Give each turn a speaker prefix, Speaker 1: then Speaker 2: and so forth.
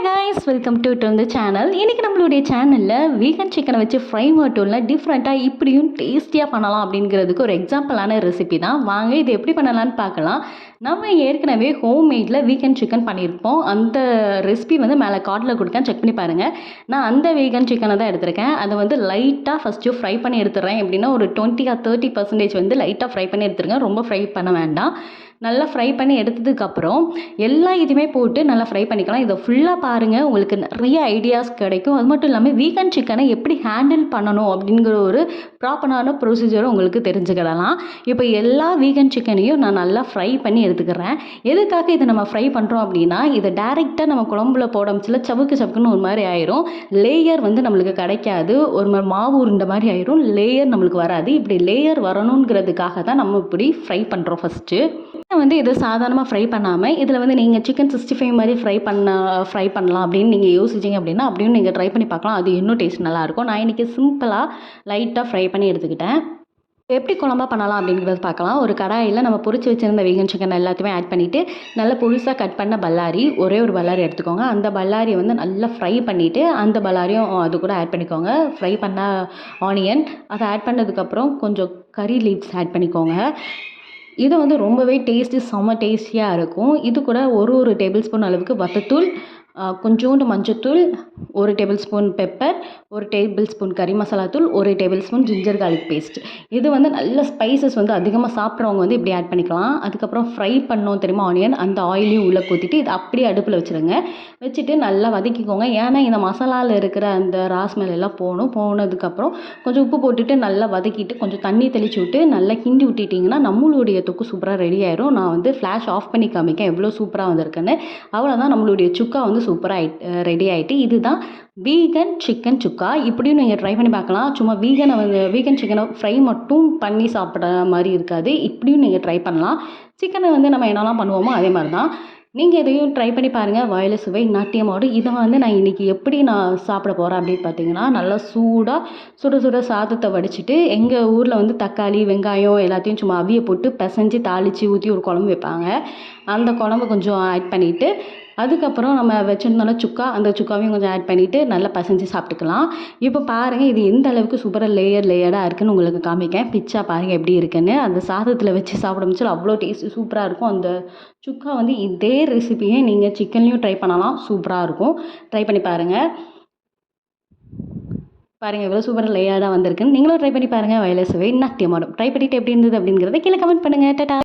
Speaker 1: guys, welcome to the channel. இன்னைக்கு நம்மளுடைய சேனல்ல வீகன் சிக்கனை வச்சு ஃப்ரை மட்டும் இல்லை டிஃப்ரெண்ட்டாக இப்படியும் டேஸ்டியாக பண்ணலாம் அப்படிங்கிறதுக்கு ஒரு எக்ஸாம்பிளான ரெசிபி தான். வாங்க இது எப்படி பண்ணலான்னு பார்க்கலாம். நம்ம ஏற்கனவே ஹோம்மேடில் வீகன் சிக்கன் பண்ணியிருப்போம். அந்த ரெசிபி வந்து மேலே கார்டில் கொடுக்கேன், செக் பண்ணி பாருங்கள். நான் அந்த வீகன் சிக்கனை தான் எடுத்திருக்கேன். அதை வந்து லைட்டாக ஃபஸ்ட்டு ஃப்ரை பண்ணி எடுத்துடுறேன். எப்படின்னா ஒரு 20 or 30% வந்து லைட்டாக ஃப்ரை பண்ணி எடுத்துருங்க, ரொம்ப ஃப்ரை பண்ண வேண்டாம். நல்லா ஃப்ரை பண்ணி எடுத்ததுக்கப்புறம் எல்லா இதுவுமே போட்டு நல்லா ஃப்ரை பண்ணிக்கலாம். இதை ஃபுல்லாக பாருங்கள், உங்களுக்கு நிறைய ஐடியாஸ் கிடைக்கும். அது மட்டும் இல்லாமல் வீகன் சிக்கனை எப்படி ஹேண்டில் பண்ணணும் அப்படிங்கிற ஒரு ப்ராப்பரான ப்ரொசீஜரும் உங்களுக்கு தெரிஞ்சுக்கிடலாம். இப்போ எல்லா வீகன் சிக்கனையும் நான் நல்லா ஃப்ரை பண்ணி எடுத்துக்கிறேன். எதுக்காக இதை நம்ம ஃப்ரை பண்ணுறோம் அப்படின்னா, இதை டேரெக்டாக நம்ம குழம்புல போடமிச்சில் சவுக்கு சவுக்குன்னு ஒரு மாதிரி ஆயிரும். லேயர் வந்து நம்மளுக்கு கிடைக்காது, ஒரு மாதிரி மாவு உருண்டை மாதிரி ஆயிரும். லேயர் நம்மளுக்கு வராது. இப்படி லேயர் வரணுங்கிறதுக்காக தான் நம்ம இப்படி ஃப்ரை பண்ணுறோம். ஃபஸ்ட்டு வந்து இதை சாதாரணமாக ஃப்ரை பண்ணாமல் இதில் வந்து நீங்கள் சிக்கன் 65 மாதிரி ஃப்ரை பண்ணலாம் அப்படின்னு நீங்கள் யோசிச்சிங்க அப்படின்னா அப்படியும் நீங்கள் ட்ரை பண்ணி பார்க்கலாம். அது இன்னும் டேஸ்ட் நல்லாயிருக்கும். நான் இன்றைக்கி சிம்பிளாக லைட்டாக ஃப்ரை பண்ணி எடுத்துக்கிட்டேன். எப்படி குழம்பா பண்ணலாம் அப்படிங்கிறது பார்க்கலாம். ஒரு கடாயில் நம்ம பொரிச்சு வச்சுருந்த வீகன் சிக்கன் எல்லாத்தையுமே ஆட் பண்ணிவிட்டு நல்லா பொடிசாக கட் பண்ண பல்லாரி, ஒரே ஒரு பல்லாரி எடுத்துக்கோங்க. அந்த பல்லாரியை வந்து நல்லா ஃப்ரை பண்ணிவிட்டு அந்த பல்லாரியும் அது கூட ஆட் பண்ணிக்கோங்க. ஃப்ரை பண்ண ஆனியன் அதை ஆட் பண்ணதுக்கப்புறம் கொஞ்சம் கறி லீவ்ஸ் ஆட் பண்ணிக்கோங்க. இது வந்து ரொம்பவே செம்ம டேஸ்டியாக இருக்கும். இது கூட ஒரு டேபிள் ஸ்பூன் அளவுக்கு வத்தத்தூள், கொஞ்சோண்டு மஞ்சத்தூள், 1 tablespoon pepper, 1 tablespoon கறி மசாலா தூள், 1 tablespoon ginger garlic paste. இது வந்து நல்ல ஸ்பைசஸ் வந்து அதிகமாக சாப்பிட்றவங்க வந்து இப்படி ஆட் பண்ணிக்கலாம். அதுக்கப்புறம் ஃப்ரை பண்ணோம் தெரியுமா ஆனியன், அந்த ஆயிலையும் உள்ளே ஊற்றிட்டு இது அப்படியே அடுப்பில் வச்சுருங்க. வச்சுட்டு நல்லா வதக்கிக்கோங்க. ஏன்னா இந்த மசாலாவில் இருக்கிற அந்த ராஸ்மெல் எல்லாம் போனதுக்கப்புறம் கொஞ்சம் உப்பு போட்டுட்டு நல்லா வதக்கிட்டு கொஞ்சம் தண்ணி தெளித்து விட்டு நல்லா கிண்டி விட்டுட்டிங்கன்னா நம்மளுடைய தொக்கு சூப்பராக ரெடி ஆயிரும். நான் வந்து ஃப்ளாஷ் ஆஃப் பண்ணி காமிக்கேன் எவ்வளோ சூப்பராக வந்திருக்குன்னு. அவ்வளோதான், நம்மளுடைய சுக்கா வந்து சூப்பராக ரெடி ஆகிட்டு. இதுதான் வீகன் சிக்கன் சுக்கா. இப்படியும் நீங்கள் ட்ரை பண்ணி பார்க்கலாம். சும்மா வீகன் சிக்கனை ஃப்ரை மட்டும் பண்ணி சாப்பிட்ற மாதிரி இருக்காது. இப்படியும் நீங்கள் ட்ரை பண்ணலாம். சிக்கனை வந்து நம்ம என்னெல்லாம் பண்ணுவோமோ அதே மாதிரி தான் நீங்கள் இதையும் ட்ரை பண்ணி பாருங்கள். வாயில சுவை நாட்டியமாடு. இதை வந்து நான் இன்றைக்கி எப்படி நான் சாப்பிட போகிறேன் அப்படின்னு பார்த்தீங்கன்னா, நல்லா சுட சாதத்தை வடிச்சிட்டு எங்கள் ஊரில் வந்து தக்காளி வெங்காயம் எல்லாத்தையும் சும்மா அவிய போட்டு பிசைஞ்சு தாளித்து ஊற்றி ஒரு குழம்பு வைப்பாங்க. அந்த குழம்பு கொஞ்சம் ஆட் பண்ணிவிட்டு அதுக்கப்புறம் நம்ம வச்சுருந்தோம்னா சுக்கா, அந்த சுக்காவையும் கொஞ்சம் ஆட் பண்ணிவிட்டு நல்லா பசைஞ்சு சாப்பிட்டுக்கலாம். இப்போ பாருங்கள் இது எந்த அளவுக்கு சூப்பராக லேயர்டாக இருக்குதுன்னு உங்களுக்கு காமிக்கேன். பிச்சா பாருங்கள் எப்படி இருக்குன்னு. அந்த சாதத்தில் வச்சு சாப்பிட அவ்வளோ டேஸ்ட்டு சூப்பராக இருக்கும். அந்த சுக்கா வந்து இதே ரெசிபியை நீங்கள் சிக்கன்லேயும் ட்ரை பண்ணலாம், சூப்பராக இருக்கும். ட்ரை பண்ணி பாருங்கள். எவ்வளோ சூப்பராக லேயர்டாக வந்திருக்குன்னு. நீங்களும் ட்ரை பண்ணி பாருங்கள். வயல சுவை நாட்டியமாடும். ட்ரை பண்ணிவிட்டு எப்படி இருந்தது அப்படிங்கிறத கீழே கமெண்ட் பண்ணுங்கள். டாடா.